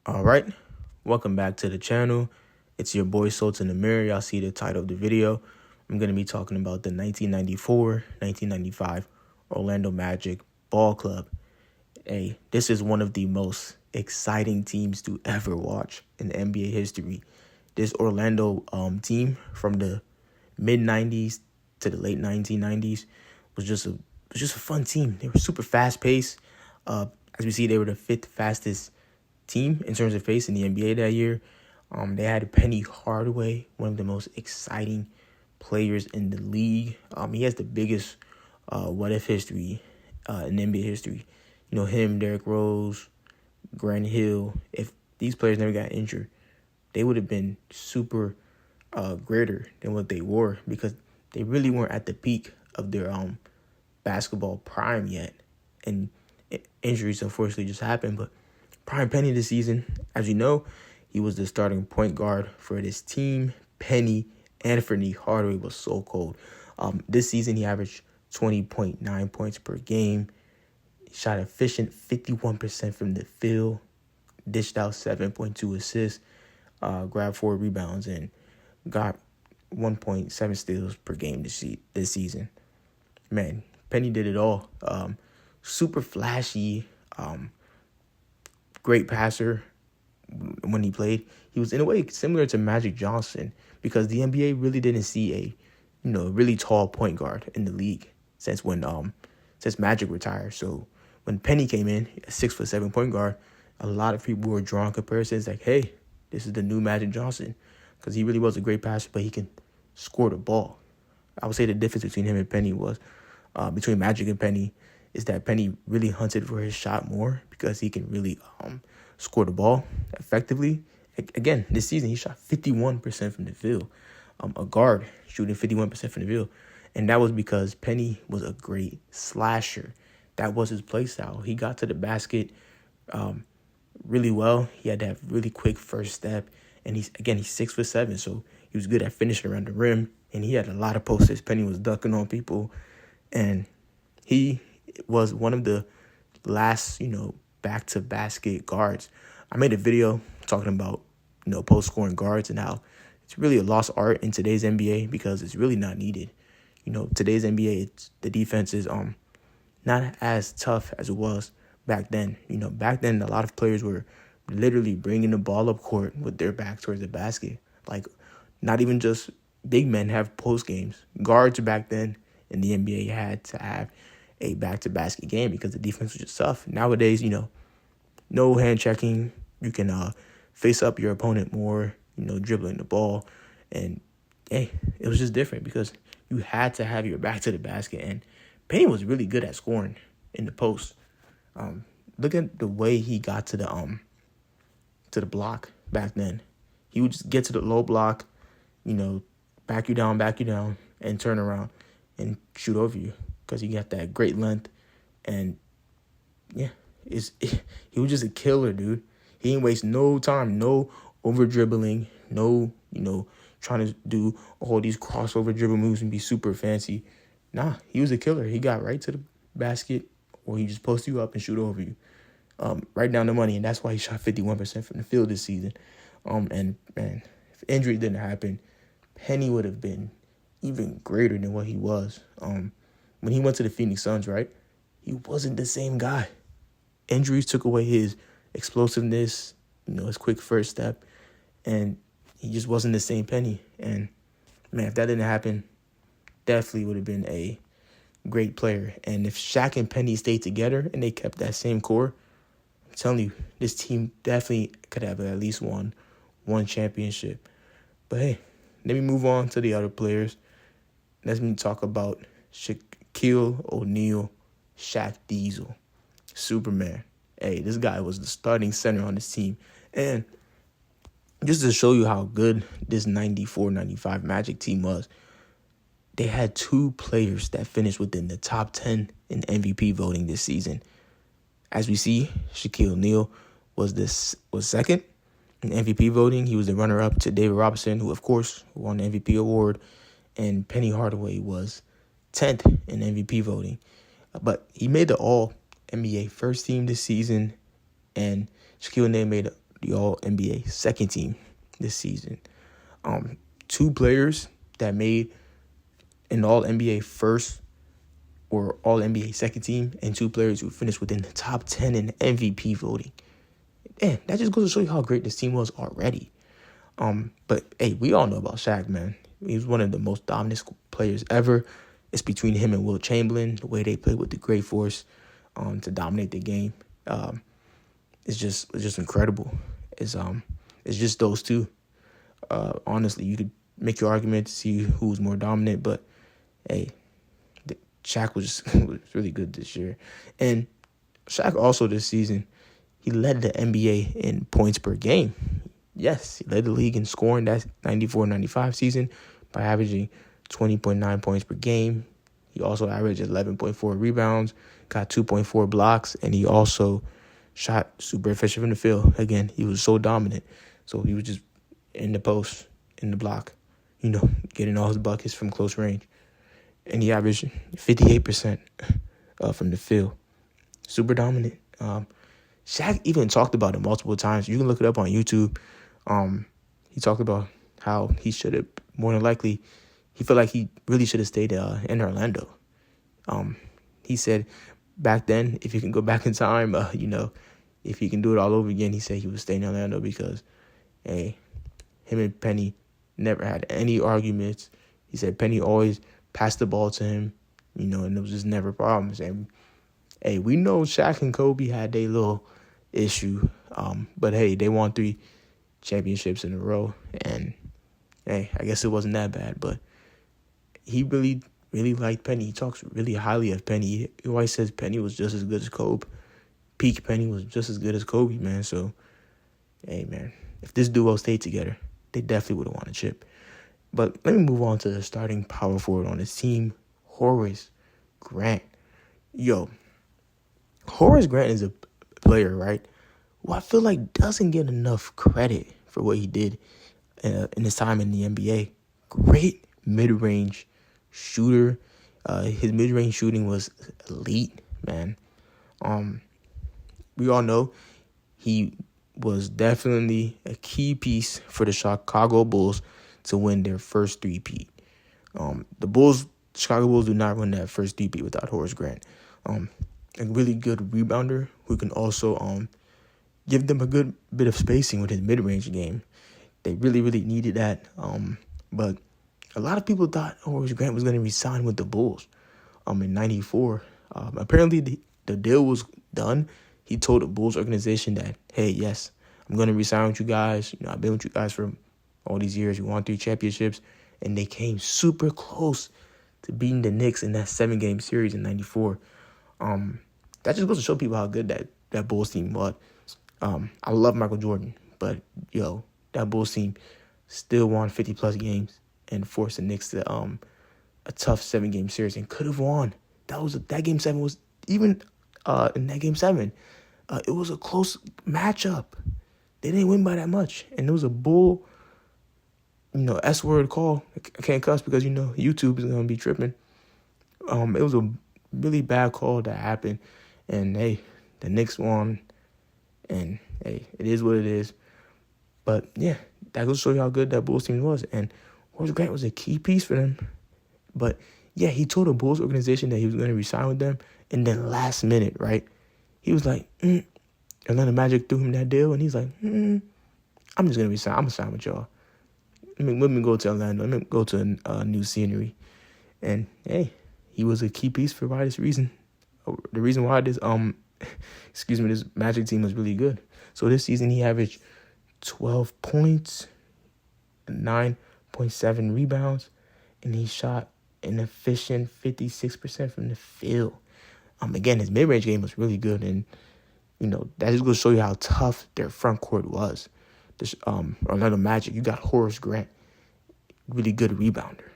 All right, welcome back to the channel. It's your boy Salt in the Mirror. Y'all see the title of the video. I'm going to be talking about the 1994-1995 Orlando Magic Ball Club. Hey, this is one of the most exciting teams to ever watch in NBA history. This Orlando team from the mid-90s to the late 1990s was just a fun team. They were super fast-paced. As we see, they were the fifth fastest team in terms of pace in the NBA that year. They had Penny Hardaway, one of the most exciting players in the league. He has the biggest what-if history in NBA history. You know, him, Derrick Rose, Grant Hill. If these players never got injured, they would have been super greater than what they were, because they really weren't at the peak of their basketball prime yet. And injuries, unfortunately, just happened. But prime Penny this season, as you know, he was the starting point guard for this team. Penny Anthony Hardaway was so cold. This season, he averaged 20.9 points per game. Shot efficient 51% from the field. Dished out 7.2 assists. Grabbed 4 rebounds and got 1.7 steals per game this season. Man, Penny did it all. Super flashy. Great passer when he played. He was in a way similar to Magic Johnson, because the NBA really didn't see a really tall point guard in the league since Magic retired. So when Penny came in, a 6'7" point guard, a lot of people were drawing comparisons like, hey, this is the new Magic Johnson, because he really was a great passer, but he can score the ball. I would say the difference between him and Penny was, between Magic and Penny, is that Penny really hunted for his shot more, because he can really score the ball effectively. Again, this season, he shot 51% from the field. A guard shooting 51% from the field. And that was because Penny was a great slasher. That was his play style. He got to the basket really well. He had to have really quick first step. And he's 6'7", so he was good at finishing around the rim. And he had a lot of posts. Penny was dunking on people. And he was one of the last, back-to-basket guards. I made a video talking about, post-scoring guards and how it's really a lost art in today's NBA, because it's really not needed. Today's NBA, the defense is not as tough as it was back then. Back then, a lot of players were literally bringing the ball up court with their back towards the basket. Like, not even just big men have post games. Guards back then in the NBA had to have a back-to-basket game because the defense was just tough. Nowadays, no hand checking. You can face up your opponent more, dribbling the ball. And, hey, it was just different because you had to have your back to the basket. And Penny was really good at scoring in the post. Look at the way he got to the block back then. He would just get to the low block, back you down, and turn around and shoot over you, because he got that great length. And yeah, he was just a killer, dude. He didn't waste no time, no over dribbling, no, trying to do all these crossover dribble moves and be super fancy. Nah, he was a killer. He got right to the basket, or he just post you up and shoot over you. Right down the money, and that's why he shot 51% from the field this season. And man, if injury didn't happen, Penny would have been even greater than what he was. When he went to the Phoenix Suns, right, he wasn't the same guy. Injuries took away his explosiveness, his quick first step, and he just wasn't the same Penny. And man, if that didn't happen, definitely would have been a great player. And if Shaq and Penny stayed together and they kept that same core, I'm telling you, this team definitely could have at least won one championship. But hey, let me move on to the other players. Let me talk about Shaquille O'Neal, Shaq Diesel, Superman. Hey, this guy was the starting center on this team. And just to show you how good this 94-95 Magic team was, they had 2 players that finished within the top 10 in MVP voting this season. As we see, Shaquille O'Neal was second in MVP voting. He was the runner-up to David Robinson, who, of course, won the MVP award. And Penny Hardaway was 10th in MVP voting. But he made the All-NBA first team this season. And Shaquille O'Neal made the All NBA second team this season. Two players that made an All NBA first or All NBA second team, and two players who finished within the top 10 in MVP voting. And that just goes to show you how great this team was already. But hey, we all know about Shaq, man. He was one of the most dominant players ever. It's between him and Wilt Chamberlain, the way they played with the great force to dominate the game. It's just incredible. It's just those two. Honestly, you could make your argument to see who's more dominant, but hey, Shaq was really good this year. And Shaq also this season, he led the NBA in points per game. Yes, he led the league in scoring that 94-95 season by averaging 20.9 points per game. He also averaged 11.4 rebounds, got 2.4 blocks, and he also shot super efficient from the field. Again, he was so dominant. So he was just in the post, in the block, getting all his buckets from close range. And he averaged 58% from the field. Super dominant. Shaq even talked about it multiple times. You can look it up on YouTube. He talked about how he should have, more than likely, he felt like he really should have stayed in Orlando. He said back then, if he can go back in time, if he can do it all over again, he said he would stay in Orlando because, hey, him and Penny never had any arguments. He said Penny always passed the ball to him, and there was just never problems. And, hey, we know Shaq and Kobe had their little issue, but, hey, they won 3 championships in a row, and, hey, I guess it wasn't that bad, but he really, really liked Penny. He talks really highly of Penny. He always says Penny was just as good as Kobe. Peak Penny was just as good as Kobe, man. So, hey, man, if this duo stayed together, they definitely would have won a chip. But let me move on to the starting power forward on this team, Horace Grant. Yo, Horace Grant is a player, right, who I feel like doesn't get enough credit for what he did in his time in the NBA. Great mid-range shooter. His mid-range shooting was elite, man. We all know he was definitely a key piece for the Chicago Bulls to win their first three-peat. Chicago Bulls do not win that first three-peat without Horace Grant. A really good rebounder who can also give them a good bit of spacing with his mid-range game. They really, really needed that. But a lot of people thought Horace Grant was going to resign with the Bulls in 94. Apparently, the deal was done. He told the Bulls organization that, hey, yes, I'm going to resign with you guys. I've been with you guys for all these years. We won 3 championships. And they came super close to beating the Knicks in that 7-game series in 94. That just goes to show people how good that Bulls team was. I love Michael Jordan, but, that Bulls team still won 50-plus games and forced the Knicks to a tough 7-game series and could have won. That Game 7 was even in that Game 7. It was a close matchup. They didn't win by that much, and it was a Bull, S-word call. I can't cuss because YouTube is gonna be tripping. It was a really bad call that happened, and hey, the Knicks won, and hey, it is what it is. But yeah, that goes to show you how good that Bulls team was, and Horace Grant was a key piece for them. But yeah, he told the Bulls organization that he was going to resign with them, and then last minute, right, he was like, Atlanta Magic threw him that deal, and he's like, I'm just going to resign. I'm going to sign with y'all. Let me go to Orlando. Let me go to a new scenery. And hey, he was a key piece for this reason. The reason why this this Magic team was really good. So this season he averaged 12 points, 9.7 rebounds, and he shot an efficient 56% from the field. Again, his mid-range game was really good, and that just goes to show you how tough their front court was. This Orlando Magic, you got Horace Grant, really good rebounder,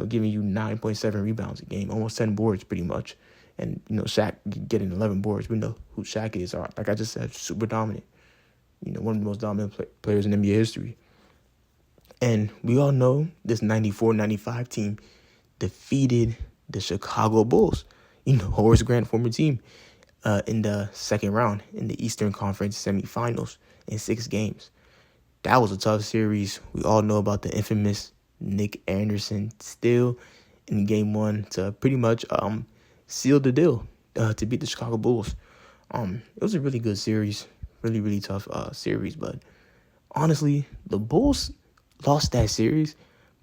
giving you 9.7 rebounds a game, almost 10 boards pretty much. And, Shaq getting 11 boards. We know who Shaq is. Like I just said, super dominant. One of the most dominant players in NBA history. And we all know this 94-95 team defeated the Chicago Bulls. Horace Grant, former team. in the second round in the Eastern Conference semifinals in 6 games. That was a tough series. We all know about the infamous Nick Anderson steal in game 1 to pretty much seal the deal to beat the Chicago Bulls. It was a really good series, really, really tough series. But honestly, the Bulls lost that series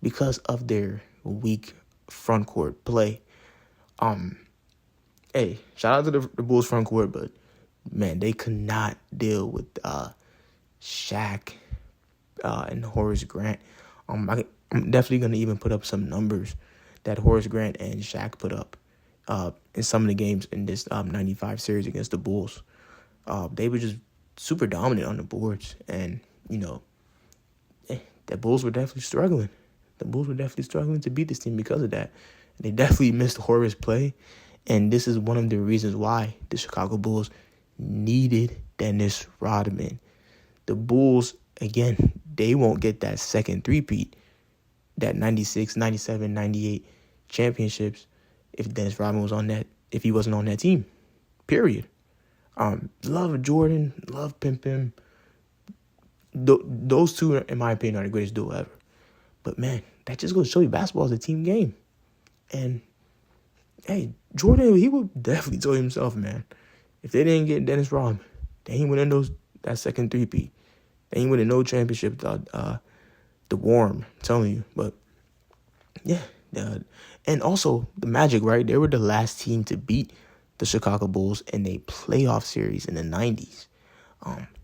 because of their weak front court play. Hey, shout out to the Bulls front court, but man, they could not deal with Shaq and Horace Grant. I'm definitely gonna even put up some numbers that Horace Grant and Shaq put up in some of the games in this 95 series against the Bulls. They were just super dominant on the boards, and the Bulls were definitely struggling. The Bulls were definitely struggling to beat this team because of that. They definitely missed Horace play, and this is one of the reasons why the Chicago Bulls needed Dennis Rodman. The Bulls, again, they won't get that second three-peat, that 96, 97, 98 championships if Dennis Rodman was on that, if he wasn't on that team, period. Love Jordan, love Pim. Those two, in my opinion, are the greatest duo ever. But man, that just goes to show you basketball is a team game. And hey, Jordan, he would definitely tell himself, man, if they didn't get Dennis Rodman, they ain't winning that second three-peat. They ain't winning no championship. The Warm, I'm telling you. But yeah, and also the Magic, right? They were the last team to beat the Chicago Bulls in a playoff series in the 90s.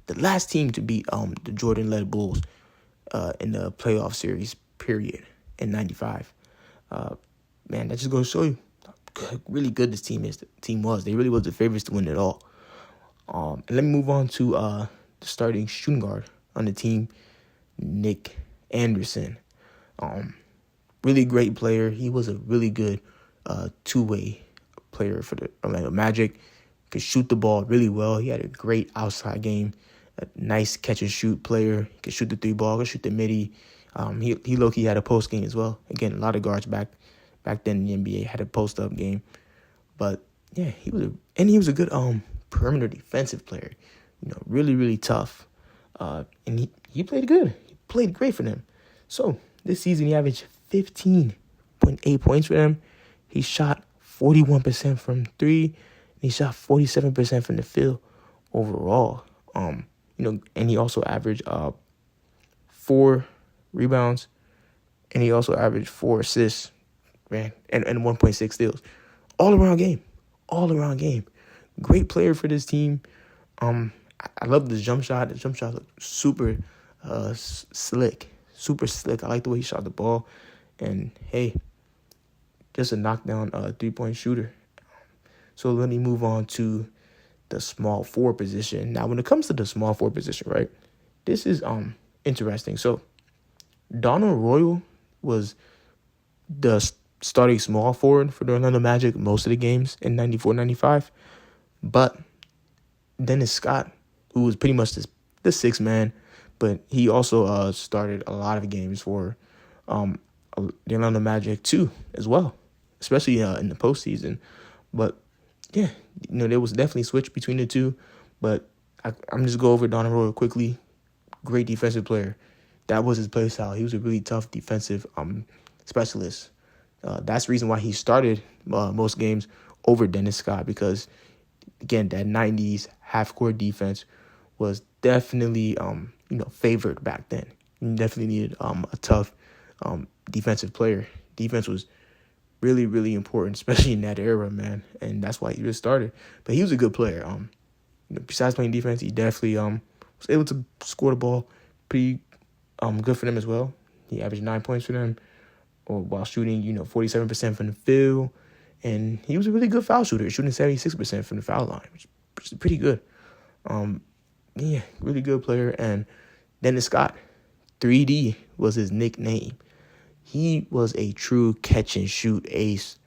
The last team to beat the Jordan-led Bulls in the playoff series, period, in 95. Man, that just goes to show you how really good this team was. They really was the favorites to win it all. And let me move on to the starting shooting guard on the team, Nick Anderson. Really great player. He was a really good two-way player for the Orlando Magic. Could shoot the ball really well. He had a great outside game. A nice catch-and-shoot player. He could shoot the three ball, could shoot the midi. He low-key had a post game as well. Again, a lot of guards back then in the NBA had a post-up game. But yeah, he was a good perimeter defensive player. Really, really tough. And he played good. He played great for them. So this season he averaged 15.8 points for them. He shot 41% from three, and he shot 47% from the field overall. And he also averaged 4 rebounds, and he also averaged 4 assists, man, and 1.6 steals. All around game. Great player for this team. I love the jump shot. The jump shot looked super slick. Super slick. I like the way he shot the ball. And hey, just a knockdown 3-point shooter. So let me move on to the small forward position. Now, when it comes to the small forward position, right, this is interesting. So Donald Royal was the starting small forward for the Orlando Magic most of the games in 94-95. But Dennis Scott, who was pretty much the sixth man, but he also started a lot of games for the Orlando Magic too, as well, especially in the postseason. But yeah, there was definitely a switch between the two. But I'm just go over Donald Royal quickly. Great defensive player. That was his play style. He was a really tough defensive specialist. That's the reason why he started most games over Dennis Scott, because again, that 90s half-court defense was definitely favored back then. You definitely needed a tough defensive player. Defense was really, really important, especially in that era, man. And that's why he just started. But he was a good player. Besides playing defense, he definitely was able to score the ball pretty good for them as well. He averaged 9 points for them, while shooting 47% from the field. And he was a really good foul shooter, shooting 76% from the foul line, which is pretty good. Yeah, really good player. And Dennis Scott, 3D was his nickname. He was a true catch-and-shoot ace.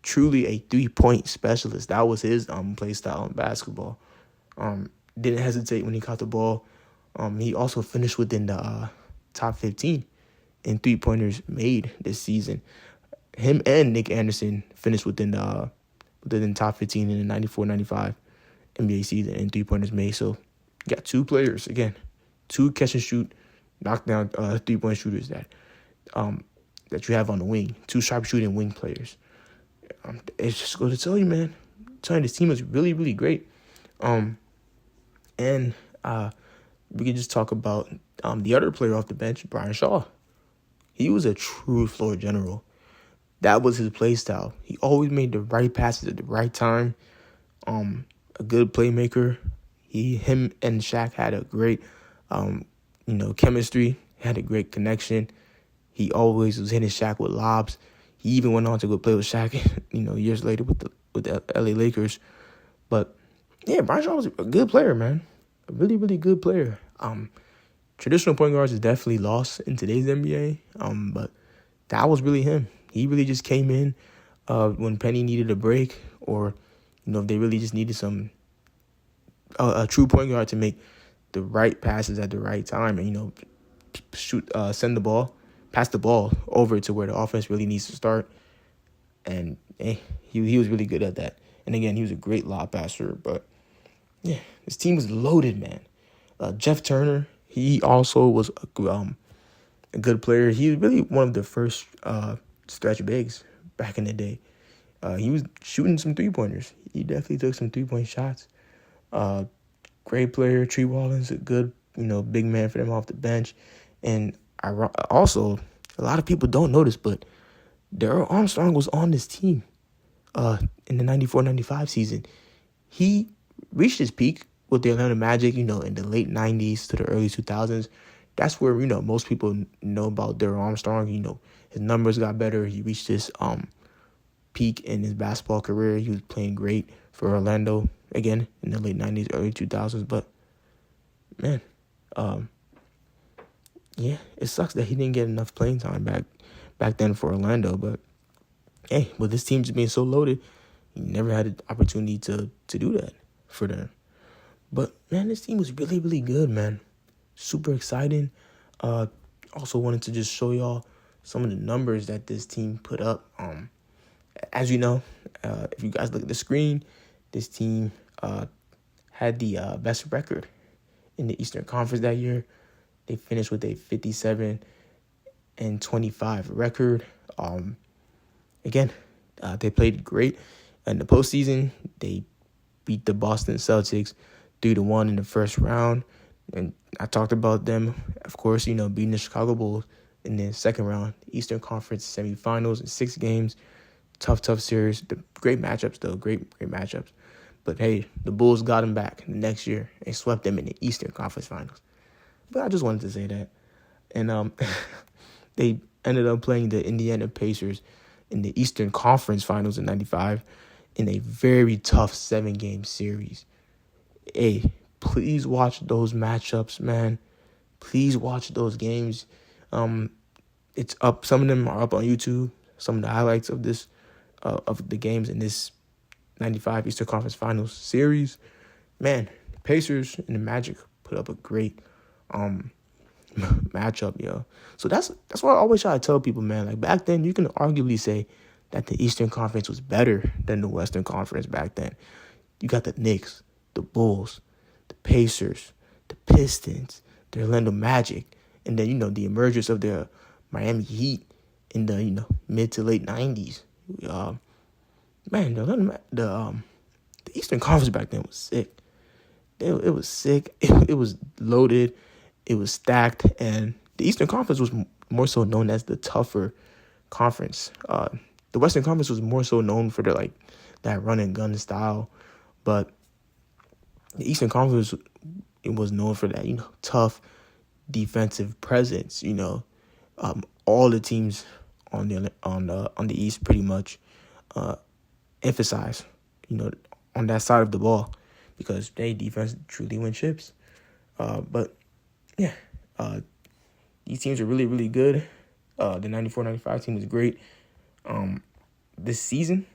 Truly a three-point specialist. That was his play style in basketball. Didn't hesitate when he caught the ball. He also finished within the top 15 in three-pointers made this season. Him and Nick Anderson finished within the within the top 15 in the 94-95 NBA season in three-pointers made. So you got two players, again, two catch-and-shoot, knockdown three-point shooters that you have on the wing, two sharp-shooting wing players. It's just going to tell you, man. I'm telling you, this team is really, really great. And we can just talk about the other player off the bench, Brian Shaw. He was a true floor general. That was his play style. He always made the right passes at the right time. A good playmaker. Him and Shaq had a great, chemistry. Had a great connection. He always was hitting Shaq with lobs. He even went on to go play with Shaq, years later with the LA Lakers. But yeah, Brian Shaw was a good player, man. A really, really good player. Traditional point guards is definitely lost in today's NBA. But that was really him. He really just came in when Penny needed a break, or if they really just needed a true point guard to make the right passes at the right time, and pass the ball over to where the offense really needs to start. And he was really good at that. And again, he was a great lob passer. But yeah, this team was loaded, man. Jeff Turner, he also was a good player. He was really one of the first stretch bigs back in the day. He was shooting some three-pointers. He definitely took some three-point shots. Great player. Tree Wallen's a good, big man for them off the bench. And also, a lot of people don't notice, but Darrell Armstrong was on this team in the 94-95 season. He reached his peak with the Atlanta Magic, in the late 90s to the early 2000s. That's where, most people know about Darrell Armstrong. His numbers got better. He reached his peak in his basketball career. He was playing great for Orlando, again, in the late 90s, early 2000s. But, man, yeah, it sucks that he didn't get enough playing time back then for Orlando. But, hey, with this team just being so loaded, he never had an opportunity to do that for them. But, man, this team was really, really good, man. Super exciting. Also wanted to just show y'all some of the numbers that this team put up. As you know, if you guys look at the screen, this team had the best record in the Eastern Conference that year. They finished with a 57-25 record. Again, they played great in the postseason. They beat the Boston Celtics 3-1 in the first round. And I talked about them, of course, beating the Chicago Bulls in the second round, Eastern Conference semifinals in 6 games. Tough series. Great matchups, though. Great matchups. But, hey, the Bulls got them back the next year and swept them in the Eastern Conference Finals. But I just wanted to say that. And they ended up playing the Indiana Pacers in the Eastern Conference Finals in 95 in a very tough 7-game series. Hey, please watch those matchups, man. Please watch those games. It's up. Some of them are up on YouTube. Some of the highlights of this, of the games in this 95 Eastern Conference Finals series. Man, the Pacers and the Magic put up a great matchup, yo. So that's why I always try to tell people, man. Like back then, you can arguably say that the Eastern Conference was better than the Western Conference back then. You got the Knicks, the Bulls, the Pacers, the Pistons, the Orlando Magic, and then the emergence of the Miami Heat in the mid to late 90s. Man, the Eastern Conference back then was sick. It was sick. It was loaded. It was stacked, and the Eastern Conference was more so known as the tougher conference. The Western Conference was more so known for that run and gun style, but the Eastern Conference was known for that tough defensive presence. All the teams on the East pretty much emphasize on that side of the ball because they defense truly win chips. But yeah, these teams are really, really good. The 94-95 team was great. This season,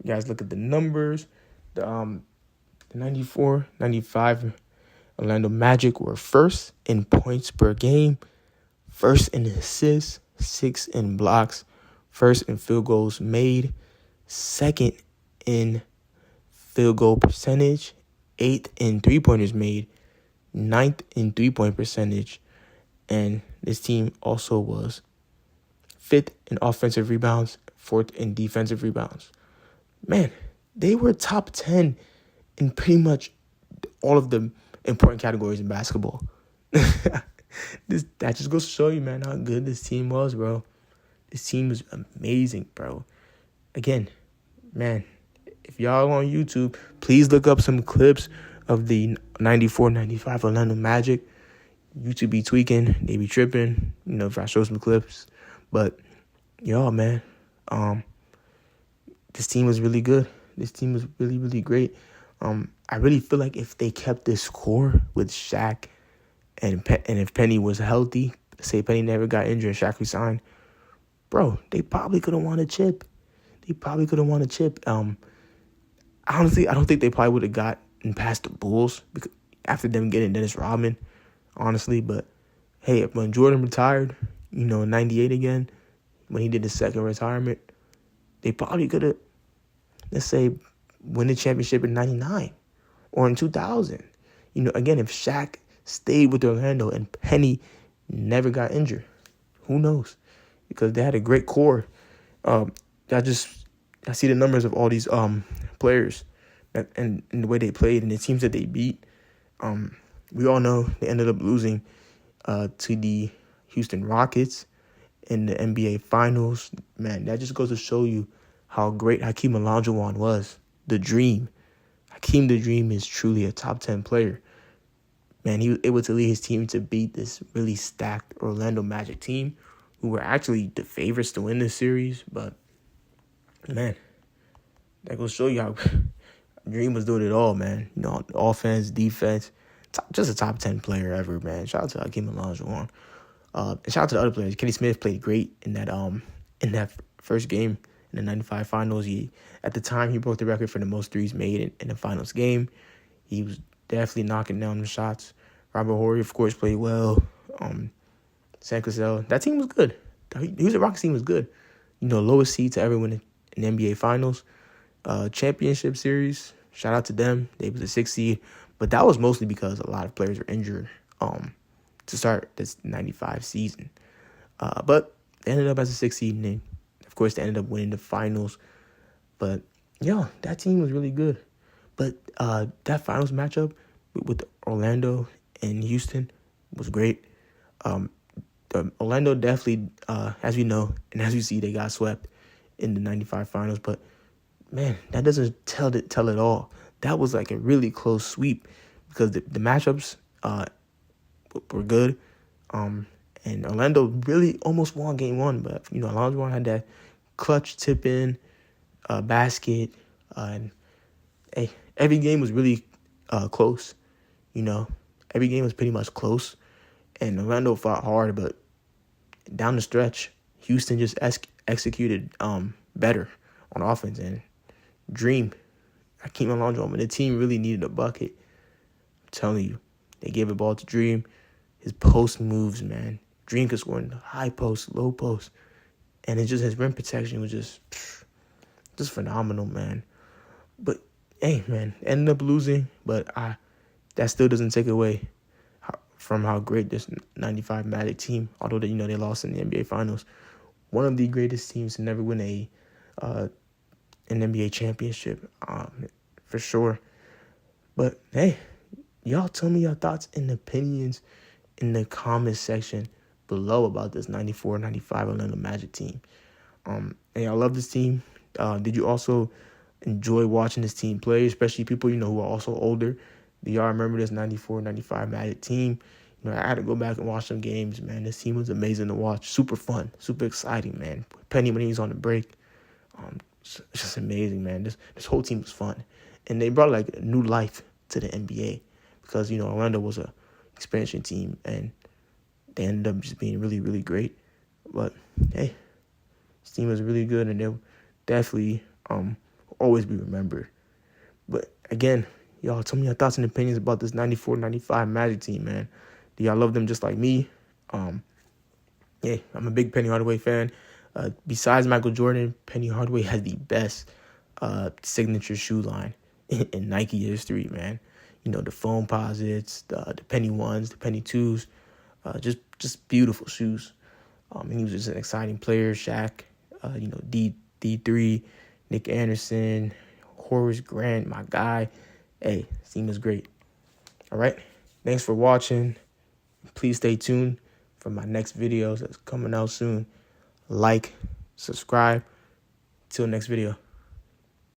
you guys look at the numbers. The 94-95 Orlando Magic were first in points per game, first in assists, 6 in blocks, first in field goals made, second in field goal percentage, 8th in three-pointers made, 9th in three-point percentage, and this team also was 5th in offensive rebounds, 4th in defensive rebounds. Man, they were top 10 in pretty much all of the important categories in basketball. That just goes to show you, man, how good this team was, bro. This team was amazing, bro. Again, man, if y'all on YouTube, please look up some clips of the 94-95 Orlando Magic. YouTube be tweaking, they be tripping, if I show some clips. But, y'all, man, this team was really good. This team was really, really great. I really feel like if they kept this core with Shaq and if Penny was healthy, say Penny never got injured and Shaq resigned, bro, they probably could have won a chip. Honestly, I don't think they probably would have gotten past the Bulls after them getting Dennis Rodman, honestly. But, hey, when Jordan retired, in 98 again, when he did his second retirement, they probably could have, let's say, win the championship in 99 or in 2000. Again, if Shaq stayed with Orlando and Penny never got injured, who knows? Because they had a great core. I see the numbers of all these players and the way they played and the teams that they beat. We all know they ended up losing to the Houston Rockets in the NBA Finals. Man, that just goes to show you how great Hakeem Olajuwon was. The Dream. Hakeem the Dream is truly a top 10 player. Man, he was able to lead his team to beat this really stacked Orlando Magic team, who were actually the favorites to win this series. But, man, that goes to show you how Dream was doing it all, man. Offense, defense, just a top 10 player ever, man. Shout out to Hakeem Olajuwon. And shout out to the other players. Kenny Smith played great in that first game in the 95 finals. At the time, he broke the record for the most threes made in the finals game. He was definitely knocking down the shots. Robert Horry, of course, played well. Sam Cassell, that team was good. The Houston Rockets team was good. Lowest seed to ever win an NBA Finals. Championship series, shout out to them. They was a 6th seed. But that was mostly because a lot of players were injured to start this 95 season. But they ended up as a 6th seed, and then, of course, they ended up winning the finals. But, that team was really good. But that finals matchup with Orlando and Houston was great. Orlando definitely, as we know, and as we see, they got swept in the 95 finals. But, man, that doesn't tell it all. That was like a really close sweep because the matchups were good. And Orlando really almost won game one. But, Olajuwon had that clutch tip-in basket. And, hey, every game was really close. Every game was pretty much close. And Orlando fought hard, but down the stretch, Houston just executed better on offense. And Dream, Hakeem Olajuwon, but the team really needed a bucket. I'm telling you, they gave the ball to Dream. His post moves, man. Dream could score in high post, low post. And it's just his rim protection was just phenomenal, man. But, hey, man, ended up losing, but that still doesn't take away from how great this 95 Magic team, although they lost in the NBA Finals, one of the greatest teams to never win an NBA championship, for sure. But, hey, y'all tell me your thoughts and opinions in the comment section below about this 94-95 Orlando Magic team. Hey, I love this team. Did you also enjoy watching this team play, especially people, who are also older? Do y'all remember this 94-95 Magic team? I had to go back and watch some games, man. This team was amazing to watch. Super fun. Super exciting, man. Penny when he was on the break. It's just amazing, man. This whole team was fun. And they brought, like, new life to the NBA because, Orlando was a expansion team, and they ended up just being really, really great. But, hey, this team was really good, and they'll definitely always be remembered. But, again, y'all tell me your thoughts and opinions about this 94-95 Magic team, man. Do y'all love them just like me? Yeah, I'm a big Penny Hardaway fan. Besides Michael Jordan, Penny Hardaway has the best signature shoe line in Nike history, man. You know, the foam posits, the penny ones, the penny twos, just beautiful shoes. And he was just an exciting player. Shaq, D3, Nick Anderson, Horace Grant, my guy. Hey, this team is great. All right. Thanks for watching. Please stay tuned for my next videos that's coming out soon. Like, subscribe. Till next video.